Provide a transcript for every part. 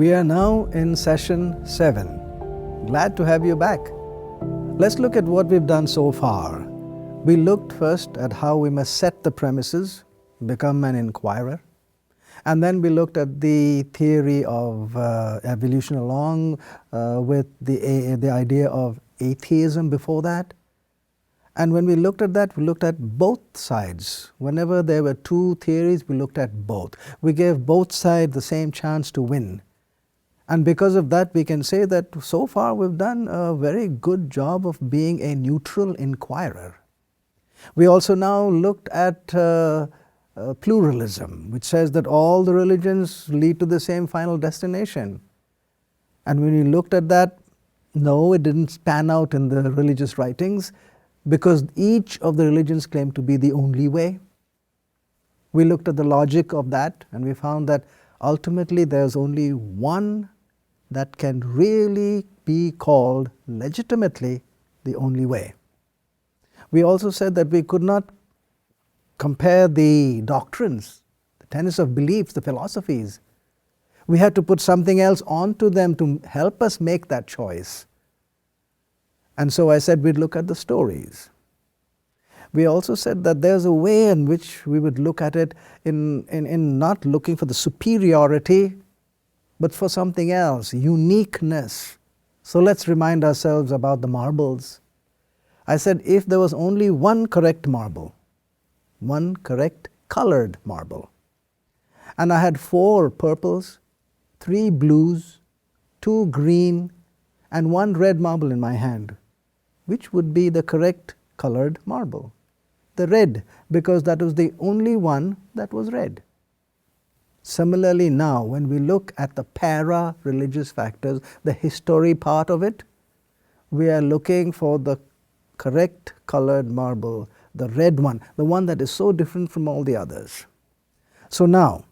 We are now in session 7. Glad to have you back. Let's look at what we've done so far. We looked first at how we must set the premises, become an inquirer. And then we looked at the theory of evolution along with the idea of atheism before that. And when we looked at that, we looked at both sides. Whenever there were two theories, we looked at both. We gave both sides the same chance to win. And because of that, we can say that so far we've done a very good job of being a neutral inquirer. We also now looked at pluralism, which says that all the religions lead to the same final destination. And when we looked at that, no, it didn't pan out in the religious writings because each of the religions claimed to be the only way. We looked at the logic of that and we found that ultimately there's only one that can really be called legitimately the only way. We also said that we could not compare the doctrines, the tenets of beliefs, the philosophies. We had to put something else onto them to help us make that choice. And so I said we'd look at the stories. We also said that there's a way in which we would look at it in not looking for the superiority, but for something else, uniqueness. So let's remind ourselves about the marbles. I said if there was only one correct marble, one correct colored marble, and I had 4 purples, 3 blues, 2 green, and 1 red marble in my hand, which would be the correct colored marble? The red, because that was the only one that was red. Similarly now, when we look at the para-religious factors, the history part of it, we are looking for the correct colored marble, the red one, the one that is so different from all the others. So now,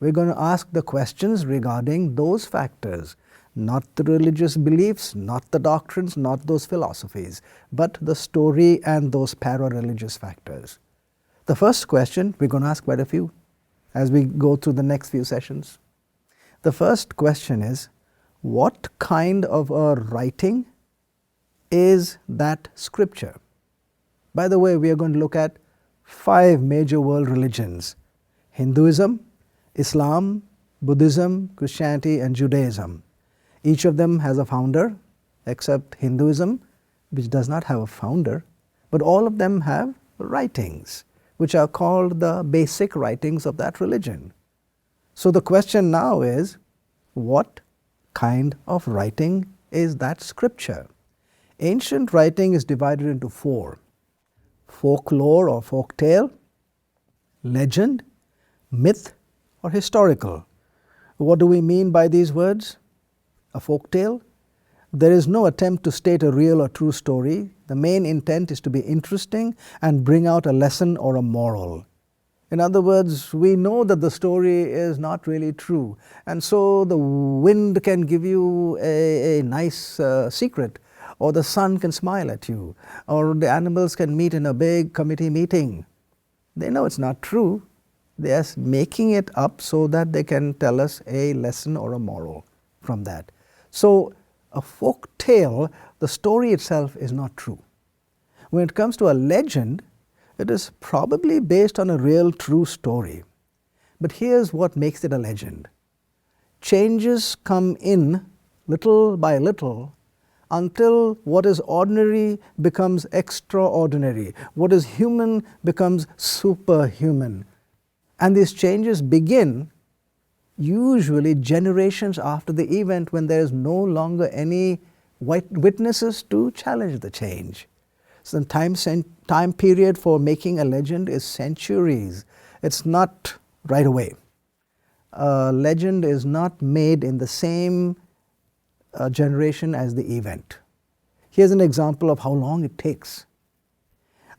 we're going to ask the questions regarding those factors, not the religious beliefs, not the doctrines, not those philosophies, but the story and those para-religious factors. The first question, we're going to ask quite a few as we go through the next few sessions. The first question is, what kind of a writing is that scripture? By the way, we are going to look at 5 major world religions: Hinduism, Islam, Buddhism, Christianity, and Judaism. Each of them has a founder, except Hinduism, which does not have a founder, but all of them have writings, which are called the basic writings of that religion. So the question now is, what kind of writing is that scripture? Ancient writing is divided into 4: folklore or folk tale, legend, myth, or historical. What do we mean by these words? A folk tale? There is no attempt to state a real or true story. The main intent is to be interesting and bring out a lesson or a moral. In other words, we know that the story is not really true, and so the wind can give you a nice secret, or the sun can smile at you, or the animals can meet in a big committee meeting. They know it's not true. They are making it up so that they can tell us a lesson or a moral from that. So a folk tale, the story itself is not true. When it comes to a legend, it is probably based on a real true story. But here's what makes it a legend. Changes come in little by little until what is ordinary becomes extraordinary. What is human becomes superhuman. And these changes begin usually generations after the event, when there is no longer any witnesses to challenge the change. So the time period for making a legend is centuries. It's not right away. A legend is not made in the same generation as the event. Here's an example of how long it takes.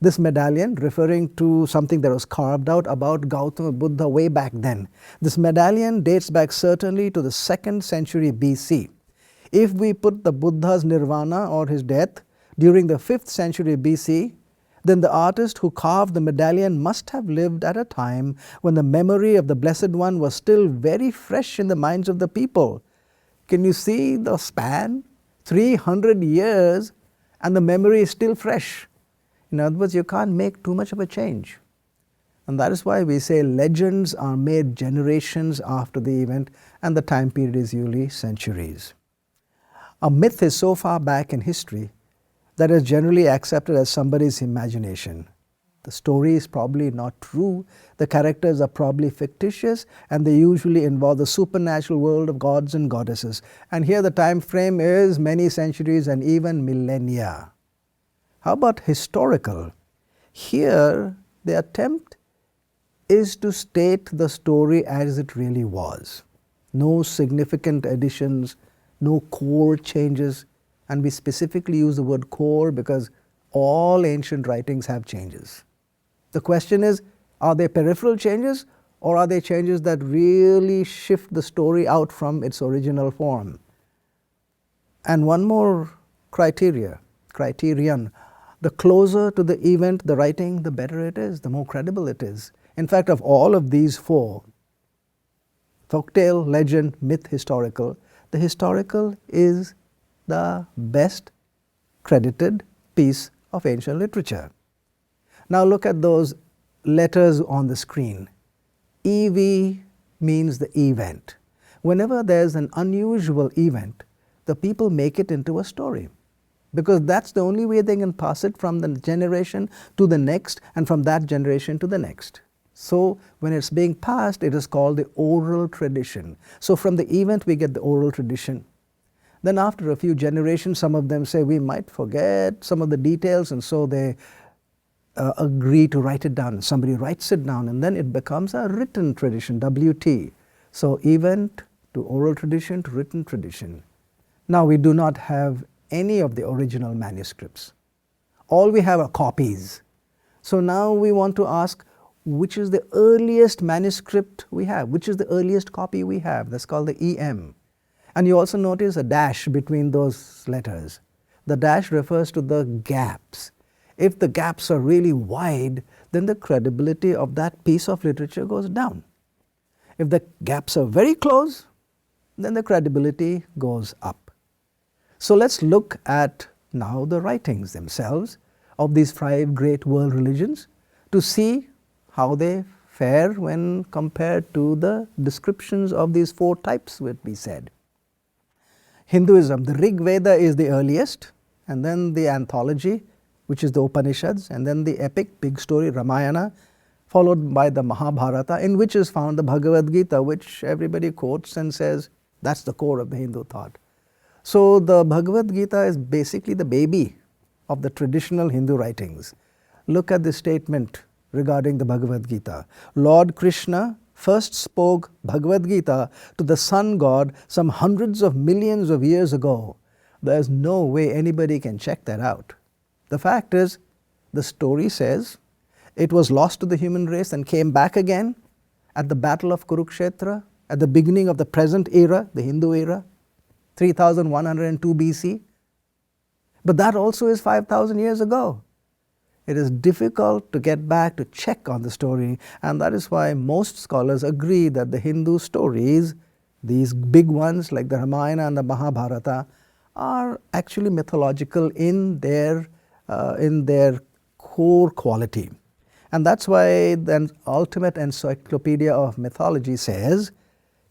This medallion, referring to something that was carved out about Gautama Buddha way back then. This medallion dates back certainly to the 2nd century BC. If we put the Buddha's nirvana or his death during the 5th century BC, then the artist who carved the medallion must have lived at a time when the memory of the Blessed One was still very fresh in the minds of the people. Can you see the span? 300 years and the memory is still fresh. In other words, you can't make too much of a change. And that is why we say legends are made generations after the event, and the time period is usually centuries. A myth is so far back in history that is generally accepted as somebody's imagination. The story is probably not true, the characters are probably fictitious, and they usually involve the supernatural world of gods and goddesses. And here the time frame is many centuries and even millennia. How about historical? Here the attempt is to state the story as it really was. No significant additions, no core changes, and we specifically use the word core because all ancient writings have changes. The question is, are they peripheral changes or are they changes that really shift the story out from its original form? And one more criterion, the closer to the event, the writing, the better it is, the more credible it is. In fact, of all of these four, folktale, legend, myth, historical, the historical is the best credited piece of ancient literature. Now look at those letters on the screen. EV means the event. Whenever there's an unusual event, the people make it into a story, because that's the only way they can pass it from the generation to the next and from that generation to the next. So when it's being passed, it is called the oral tradition. So from the event we get the oral tradition. Then after a few generations, some of them say we might forget some of the details, and so they agree to write it down. Somebody writes it down and then it becomes a written tradition, WT. So event to oral tradition to written tradition. Now we do not have any of the original manuscripts. All we have are copies. So now we want to ask, which is the earliest manuscript we have? Which is the earliest copy we have? That's called the EM. And you also notice a dash between those letters. The dash refers to the gaps. If the gaps are really wide, then the credibility of that piece of literature goes down. If the gaps are very close, then the credibility goes up. So let's look at now the writings themselves of these 5 great world religions to see how they fare when compared to the descriptions of these 4 types which we said. Hinduism, the Rig Veda is the earliest, and then the anthology, which is the Upanishads, and then the epic, big story, Ramayana, followed by the Mahabharata, in which is found the Bhagavad Gita, which everybody quotes and says that's the core of the Hindu thought. So the Bhagavad Gita is basically the baby of the traditional Hindu writings. Look at the statement regarding the Bhagavad Gita. Lord Krishna first spoke Bhagavad Gita to the sun god some hundreds of millions of years ago. There's no way anybody can check that out. The fact is, the story says it was lost to the human race and came back again at the battle of Kurukshetra at the beginning of the present era, the Hindu era, 3102 BC. But that also is 5,000 years ago. It is difficult to get back to check on the story, and that is why most scholars agree that the Hindu stories, these big ones like the Ramayana and the Mahabharata, are actually mythological in their core quality. And that's why the ultimate encyclopedia of mythology says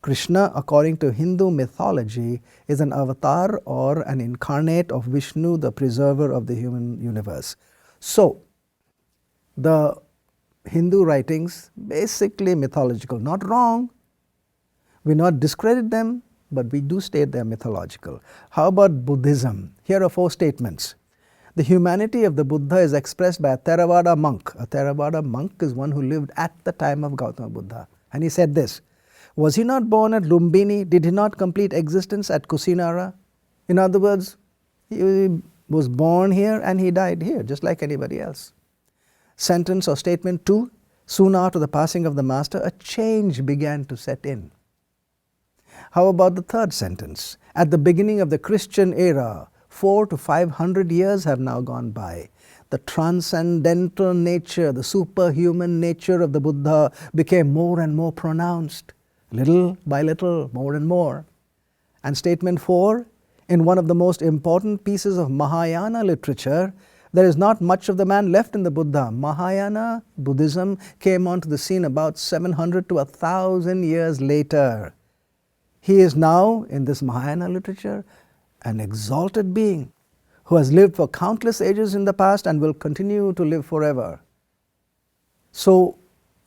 Krishna, according to Hindu mythology, is an avatar or an incarnate of Vishnu, the preserver of the human universe. So, the Hindu writings, basically mythological, not wrong. We not discredit them, but we do state they are mythological. How about Buddhism? Here are 4 statements. The humanity of the Buddha is expressed by a Theravada monk. A Theravada monk is one who lived at the time of Gautama Buddha. And he said this: was he not born at Lumbini? Did he not complete existence at Kusinara? In other words, he was born here and he died here, just like anybody else. Sentence or statement 2, soon after the passing of the master, a change began to set in. How about the 3rd sentence? At the beginning of the Christian era, 400 to 500 years have now gone by. The transcendental nature, the superhuman nature of the Buddha became more and more pronounced, little by little, more and more. And statement 4, in one of the most important pieces of Mahayana literature, there is not much of the man left in the Buddha. Mahayana Buddhism came onto the scene about 700 to 1,000 years later. He is now, in this Mahayana literature, an exalted being who has lived for countless ages in the past and will continue to live forever. So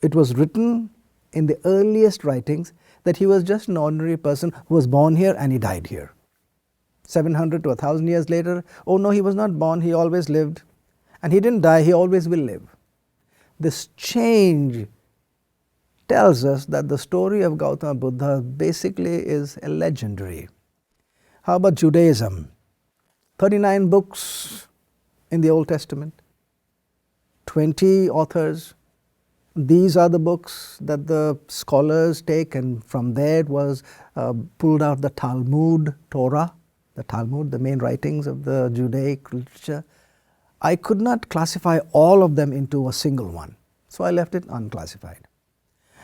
it was written in the earliest writings that he was just an ordinary person who was born here and he died here. 700 to 1,000 years later, oh no, he was not born, he always lived. And he didn't die, he always will live. This change tells us that the story of Gautama Buddha basically is a legendary. How about Judaism? 39 books in the Old Testament, 20 authors. These are the books that the scholars take, and from there it was pulled out the Talmud, Torah, the Talmud, the main writings of the Judaic literature. I could not classify all of them into a single one, so I left it unclassified.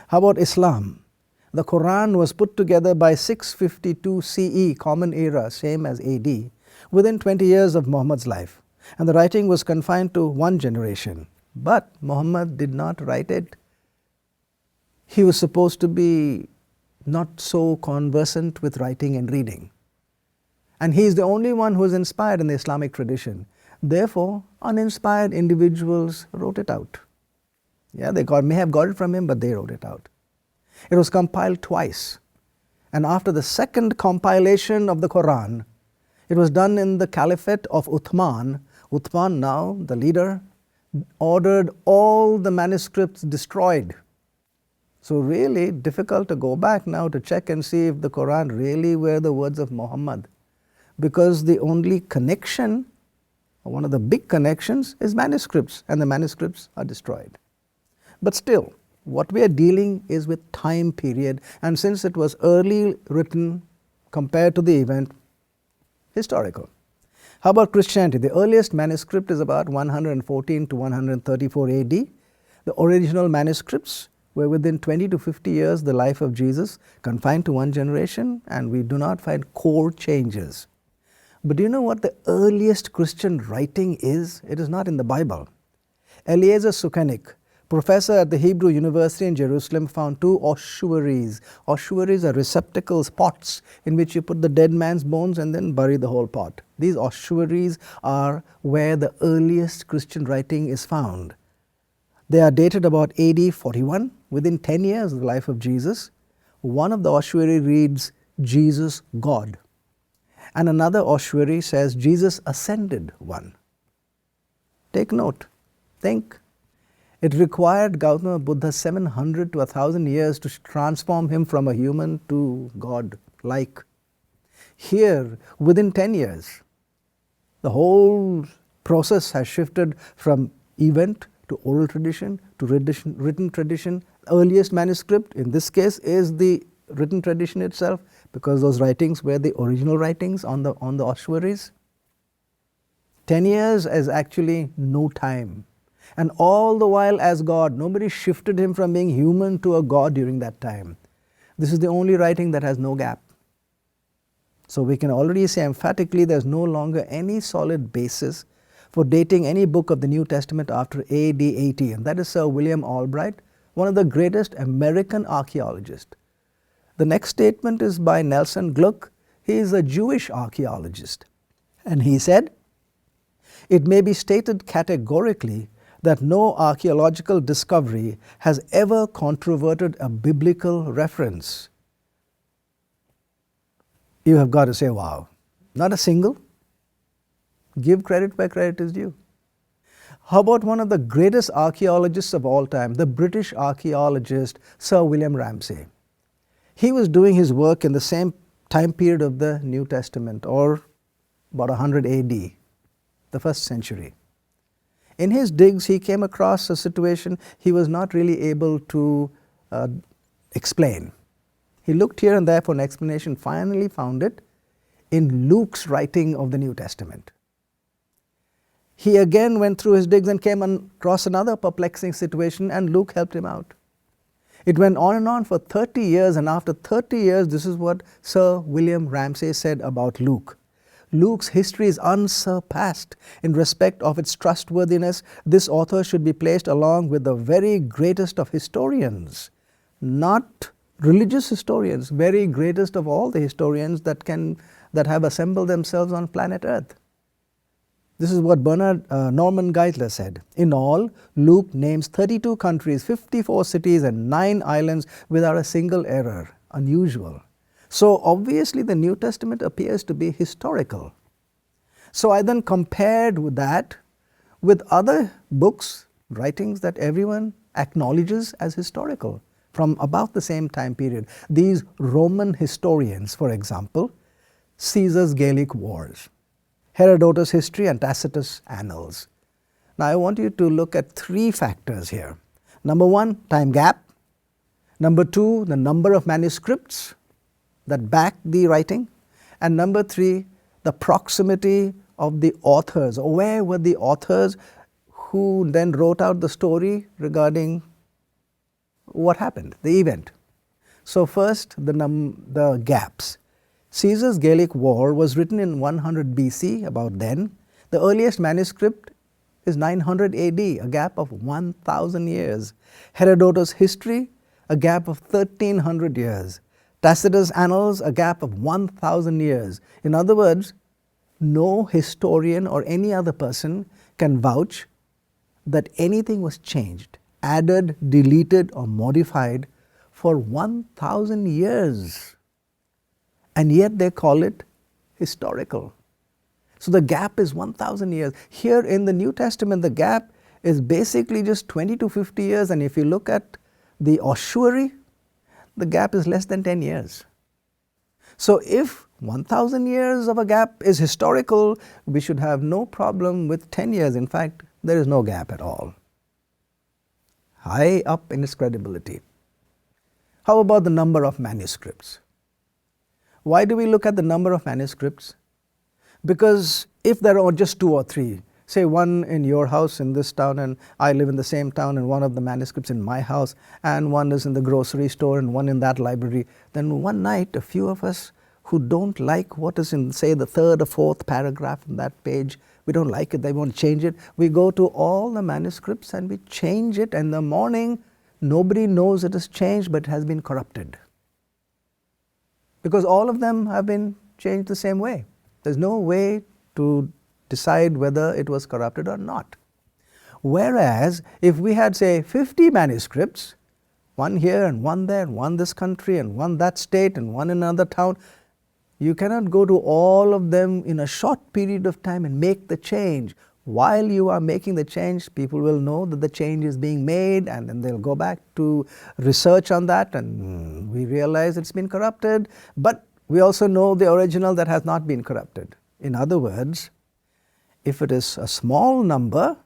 How about Islam? The Quran was put together by 652 CE, Common Era, same as AD, within 20 years of Muhammad's life. And the writing was confined to one generation. But Muhammad did not write it. He was supposed to be not so conversant with writing and reading. And he is the only one who is inspired in the Islamic tradition. Therefore, uninspired individuals wrote it out. Yeah, they may have got it from him, but they wrote it out. It was compiled twice. And after the second compilation of the Quran, it was done in the caliphate of Uthman. Uthman, now the leader, ordered all the manuscripts destroyed. So really difficult to go back now to check and see if the Quran really were the words of Muhammad. Because the only connection, or one of the big connections, is manuscripts, and the manuscripts are destroyed. But still, what we are dealing is with time period, and since it was early written compared to the event, historical. How about Christianity? The earliest manuscript is about 114 to 134 AD. The original manuscripts were within 20 to 50 years the life of Jesus, confined to one generation, and we do not find core changes. But do you know what the earliest Christian writing is? It is not in the Bible. Eliezer Sukenik, professor at the Hebrew University in Jerusalem, found 2 ossuaries. Ossuaries are receptacles, pots, in which you put the dead man's bones and then bury the whole pot. These ossuaries are where the earliest Christian writing is found. They are dated about AD 41, within 10 years of the life of Jesus. One of the ossuary reads, Jesus God. And another ossuary says, Jesus ascended one. Take note, think. It required Gautama Buddha 700 to 1,000 years to transform him from a human to God-like. Here, within 10 years, the whole process has shifted from event to oral tradition to written tradition. Earliest manuscript, in this case, is the written tradition itself, because those writings were the original writings on the ossuaries. 10 years is actually no time. And all the while as God, nobody shifted him from being human to a God during that time. This is the only writing that has no gap. So we can already say emphatically there's no longer any solid basis for dating any book of the New Testament after AD 80. And that is Sir William Albright, one of the greatest American archaeologists. The next statement is by Nelson Gluck. He is a Jewish archaeologist. And he said, it may be stated categorically that no archaeological discovery has ever controverted a biblical reference. You have got to say, wow, not a single. Give credit where credit is due. How about one of the greatest archaeologists of all time, the British archaeologist Sir William Ramsay? He was doing his work in the same time period of the New Testament, or about 100 AD, the 1st century. In his digs, he came across a situation he was not really able to explain. He looked here and there for an explanation, finally found it in Luke's writing of the New Testament. He again went through his digs and came across another perplexing situation, and Luke helped him out. It went on and on for 30 years, and after 30 years, this is what Sir William Ramsay said about Luke. Luke's history is unsurpassed in respect of its trustworthiness. This author should be placed along with the very greatest of historians, not religious historians, very greatest of all the historians that have assembled themselves on planet Earth. This is what Norman Geisler said. In all, Luke names 32 countries, 54 cities, and 9 islands without a single error. Unusual. So obviously the New Testament appears to be historical. So I then compared with that with other books, writings that everyone acknowledges as historical from about the same time period. These Roman historians, for example, Caesar's Gallic Wars, Herodotus' History, and Tacitus' Annals. Now I want you to look at 3 factors here. Number 1, time gap. Number 2, the number of manuscripts that back the writing. And number 3, the proximity of the authors, or where were the authors who then wrote out the story regarding what happened, the event. So first, the gaps. Caesar's Gallic War was written in 100 BC, about then. The earliest manuscript is 900 AD, a gap of 1,000 years. Herodotus' History, a gap of 1,300 years. Tacitus' Annals, a gap of 1,000 years. In other words, no historian or any other person can vouch that anything was changed, added, deleted, or modified for 1,000 years. And yet they call it historical. So the gap is 1,000 years. Here in the New Testament, the gap is basically just 20 to 50 years. And if you look at the ossuary, the gap is less than 10 years. So if 1,000 years of a gap is historical, we should have no problem with 10 years. In fact, there is no gap at all. High up in its credibility. How about the number of manuscripts? Why do we look at the number of manuscripts? Because if there are just 2 or 3, say one in your house in this town, and I live in the same town, and one of the manuscripts in my house, and one is in the grocery store, and one in that library, then one night a few of us who don't like what is in, say, the 3rd or 4th paragraph in that page, we don't like it, they want to change it, we go to all the manuscripts and we change it, and in the morning nobody knows it is changed, but it has been corrupted. Because all of them have been changed the same way. There's no way to decide whether it was corrupted or not. Whereas if we had, say, 50 manuscripts, one here and one there, and one this country and one that state and one in another town, you cannot go to all of them in a short period of time and make the change. While you are making the change, people will know that the change is being made, and then they'll go back to research on that, and we realize it's been corrupted. But we also know the original that has not been corrupted. In other words, if it is a small number,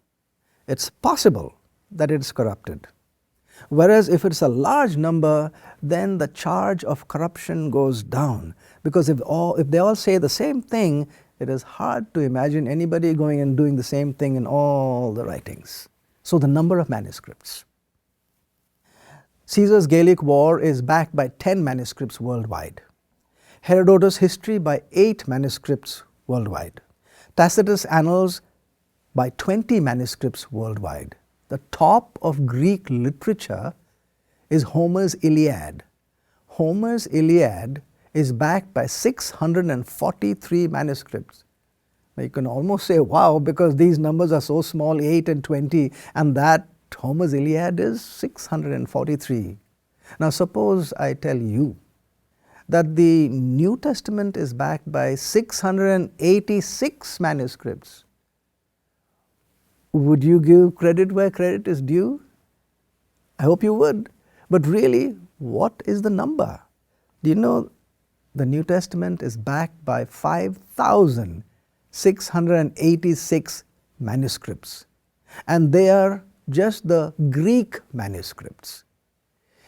it's possible that it's corrupted. Whereas if it's a large number, then the charge of corruption goes down. Because if they all say the same thing, it is hard to imagine anybody going and doing the same thing in all the writings. So the number of manuscripts. Caesar's Gallic War is backed by 10 manuscripts worldwide. Herodotus' History by 8 manuscripts worldwide. Tacitus' Annals by 20 manuscripts worldwide. The top of Greek literature is Homer's Iliad. Homer's Iliad is backed by 643 manuscripts. Now you can almost say, wow, because these numbers are so small, 8 and 20, and that Homer's Iliad is 643. Now suppose I tell you that the New Testament is backed by 686 manuscripts. Would you give credit where credit is due? I hope you would. But really, what is the number? Do you know the New Testament is backed by 5,686 manuscripts, and they are just the Greek manuscripts.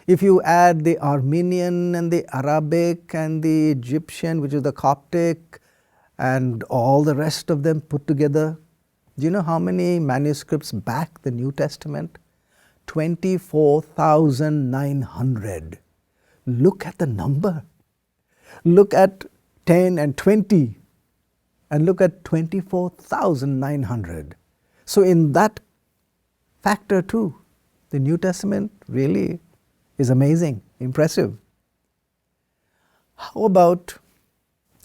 If you add the Armenian and the Arabic and the Egyptian, which is the Coptic, and all the rest of them put together, do you know how many manuscripts back the New Testament? 24,900. Look at the number. Look at 10 and 20 and look at 24,900. So in that factor too, the New Testament really is amazing, impressive. How about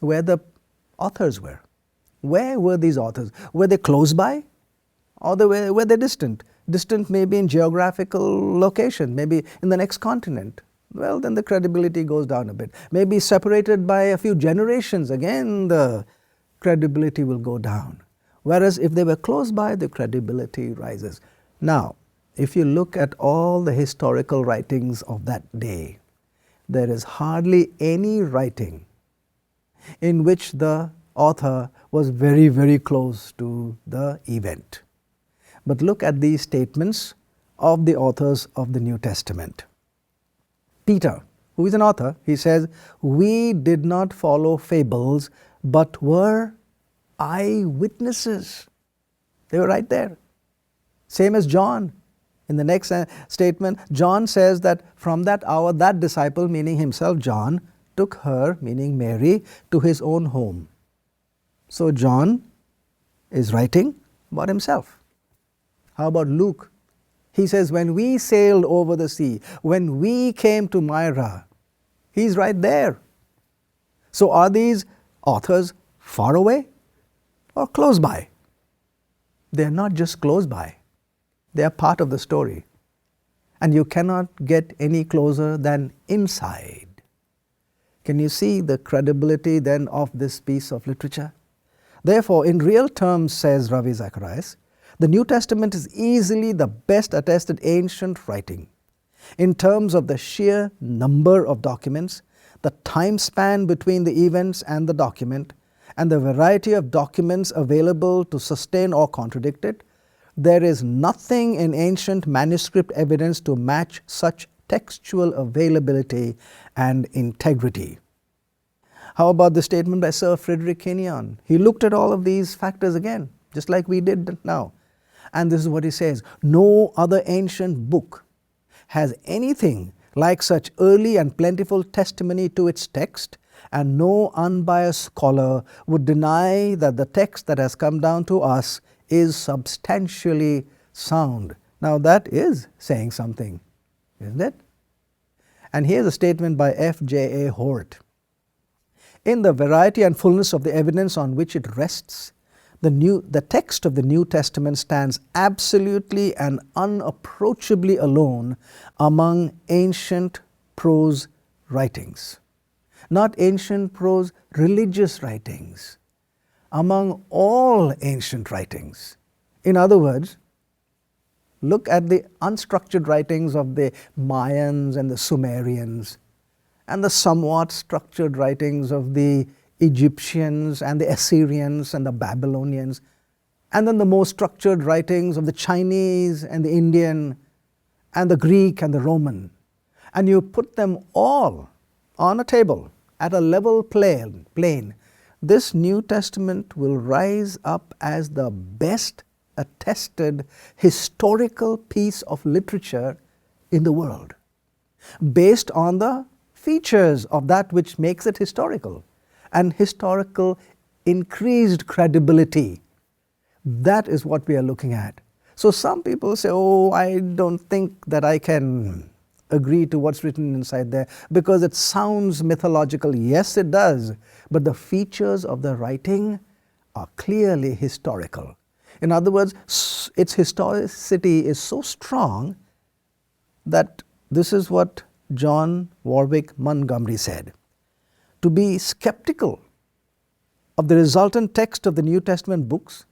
where the authors were? Where were these authors? Were they close by or were they distant? Distant maybe in geographical location, maybe in the next continent. Well, then the credibility goes down a bit. Maybe separated by a few generations, again the credibility will go down. Whereas if they were close by, the credibility rises. Now, if you look at all the historical writings of that day, there is hardly any writing in which the author was very, very close to the event. But look at these statements of the authors of the New Testament. Peter, who is an author, he says, "We did not follow fables, but were eyewitnesses." They were right there. Same as John. In the next statement, John says that from that hour, that disciple, meaning himself, John, took her, meaning Mary, to his own home. So John is writing about himself. How about Luke? He says, when we sailed over the sea, when we came to Myra, he's right there. So are these authors far away or close by? They're not just close by. They are part of the story. And you cannot get any closer than inside. Can you see the credibility then of this piece of literature? Therefore, in real terms, says Ravi Zacharias, the New Testament is easily the best attested ancient writing. In terms of the sheer number of documents, the time span between the events and the document, and the variety of documents available to sustain or contradict it, there is nothing in ancient manuscript evidence to match such textual availability and integrity. How about the statement by Sir Frederick Kenyon? He looked at all of these factors again, just like we did now. And this is what he says: no other ancient book has anything like such early and plentiful testimony to its text, and no unbiased scholar would deny that the text that has come down to us is substantially sound. Now that is saying something, isn't it? And here's a statement by F.J.A. Hort. In the variety and fullness of the evidence on which it rests, the text of the New Testament stands absolutely and unapproachably alone among ancient prose writings. Not ancient prose religious writings, among all ancient writings. In other words, look at the unstructured writings of the Mayans and the Sumerians, and the somewhat structured writings of the Egyptians and the Assyrians and the Babylonians, and then the more structured writings of the Chinese and the Indian and the Greek and the Roman. And you put them all on a table at a level plane. This New Testament will rise up as the best attested historical piece of literature in the world, based on the features of that which makes it historical, and historical increased credibility. That is what we are looking at. So some people say, oh, I don't think that I can agree to what's written inside there because it sounds mythological. Yes, it does. But the features of the writing are clearly historical. In other words, its historicity is so strong that this is what John Warwick Montgomery said. To be skeptical of the resultant text of the New Testament books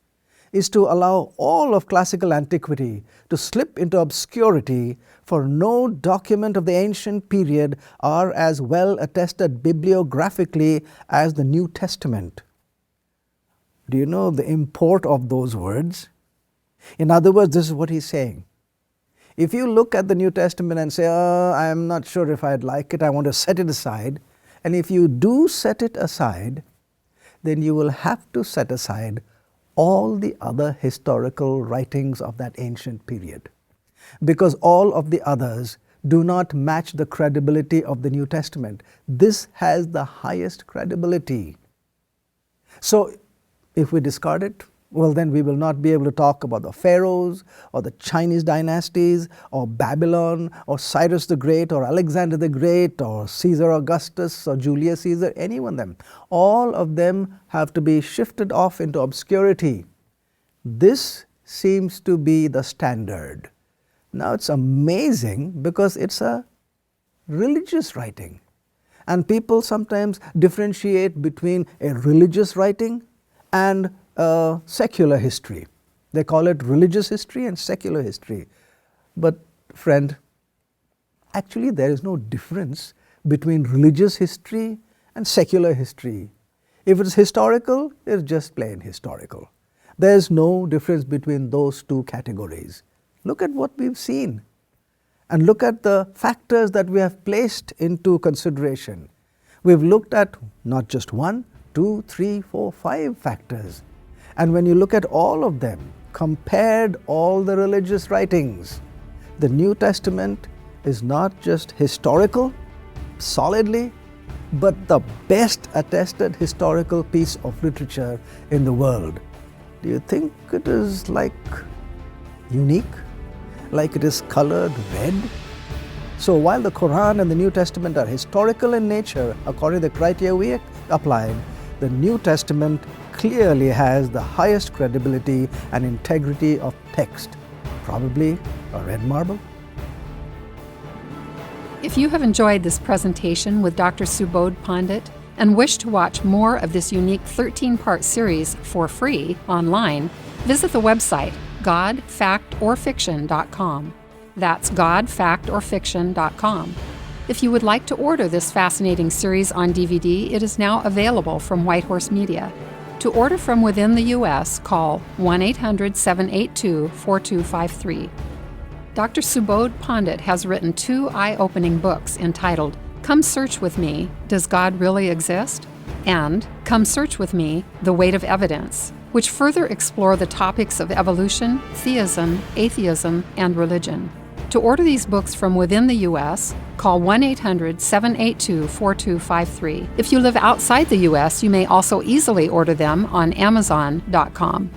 is to allow all of classical antiquity to slip into obscurity, for no document of the ancient period are as well attested bibliographically as the New Testament. Do you know the import of those words? In other words, this is what he's saying. If you look at the New Testament and say, I'm not sure if I'd like it, I want to set it aside, and if you do set it aside, then you will have to set aside all the other historical writings of that ancient period. because all of the others do not match the credibility of the New Testament. This has the highest credibility. So if we discard it, well, then we will not be able to talk about the pharaohs or the Chinese dynasties or Babylon or Cyrus the Great or Alexander the Great or Caesar Augustus or Julius Caesar, any one of them. All of them have to be shifted off into obscurity. This seems to be the standard. Now it's amazing because it's a religious writing. And people sometimes differentiate between a religious writing and secular history. They call it religious history and secular history. But friend, actually there is no difference between religious history and secular history. If it's historical, it's just plain historical. There is no difference between those two categories. Look at what we've seen. And look at the factors that we have placed into consideration. We've looked at not just 1, 2, 3, 4, 5 factors. And when you look at all of them, compared all the religious writings, the New Testament is not just historical, solidly, but the best attested historical piece of literature in the world. Do you think it is like unique? Like it is colored red? So while the Quran and the New Testament are historical in nature, according to the criteria we applied, the New Testament clearly has the highest credibility and integrity of text. Probably a red marble. If you have enjoyed this presentation with Dr. Subodh Pandit and wish to watch more of this unique 13-part series for free online, visit the website godfactorfiction.com. That's godfactorfiction.com. If you would like to order this fascinating series on DVD, it is now available from Whitehorse Media. To order from within the U.S., call 1-800-782-4253. Dr. Subodh Pandit has written 2 eye-opening books entitled Come Search With Me, Does God Really Exist? And Come Search With Me, The Weight of Evidence, which further explore the topics of evolution, theism, atheism, and religion. To order these books from within the U.S., call 1-800-782-4253. If you live outside the U.S., you may also easily order them on Amazon.com.